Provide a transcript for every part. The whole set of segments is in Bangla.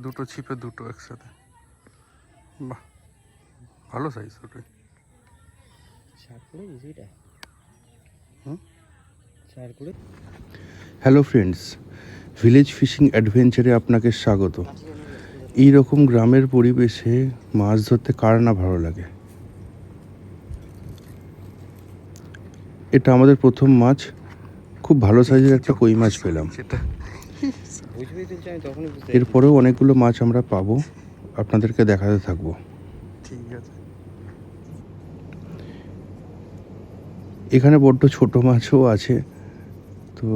দুটো ছিপে দুটো একসাথে, বাহ ভালো সাইজ ওটাই। হ্যালো ফ্রেন্ডস, ভিলেজ ফিশিং অ্যাডভেঞ্চারে আপনাকে স্বাগত। এই রকম গ্রামের পরিবেশে মাছ ধরতে কার না ভালো লাগে। এটা আমাদের প্রথম মাছ, খুব ভালো সাইজের একটা কই মাছ পেলাম। এরপরেও অনেকগুলো মাছ আমরা পাবো, আপনাদেরকে দেখাতে থাকবো। ঠিক আছে। এখানে বড্ড ছোট মাছও আছে, তো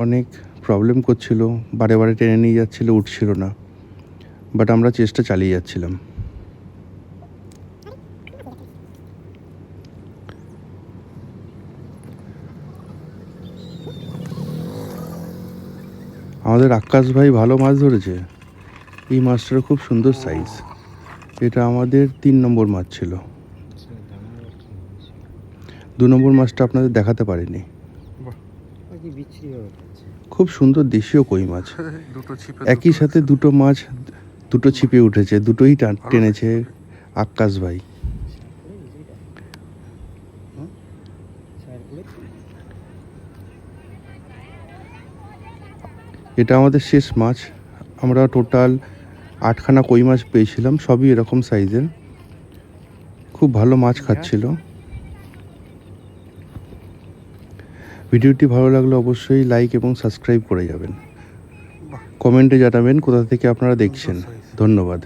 অনেক প্রবলেম করছিল, বারে বারে টেনে নিয়ে যাচ্ছিল, উঠছিল না, বাট আমরা চেষ্টা চালিয়ে যাচ্ছিলাম। আমাদের আকাশ ভাই ভালো মাছ ধরেছে। এই মাছটার খুব সুন্দর সাইজ। এটা আমাদের 3 নম্বর মাছ ছিল। 2 নম্বর মাছটা আপনাদের দেখাতে পারিনি। খুব সুন্দর দেশীয় কই মাছ। একই সাথে দুটো মাছ দুটো ছিপে উঠেছে, দুটোই টেনেছে আকাশ ভাই। এটা আমাদের শেষ মাছ। আমরা টোটাল 8খানা কই মাছ পেয়েছিলাম, সবই এরকম সাইজের। খুব ভালো মাছ খাচ্ছিল। ভিডিওটি ভালো লাগলে অবশ্যই লাইক এবং সাবস্ক্রাইব করে যাবেন। কমেন্টে জানাবেন কোথা থেকে আপনারা দেখছেন। ধন্যবাদ।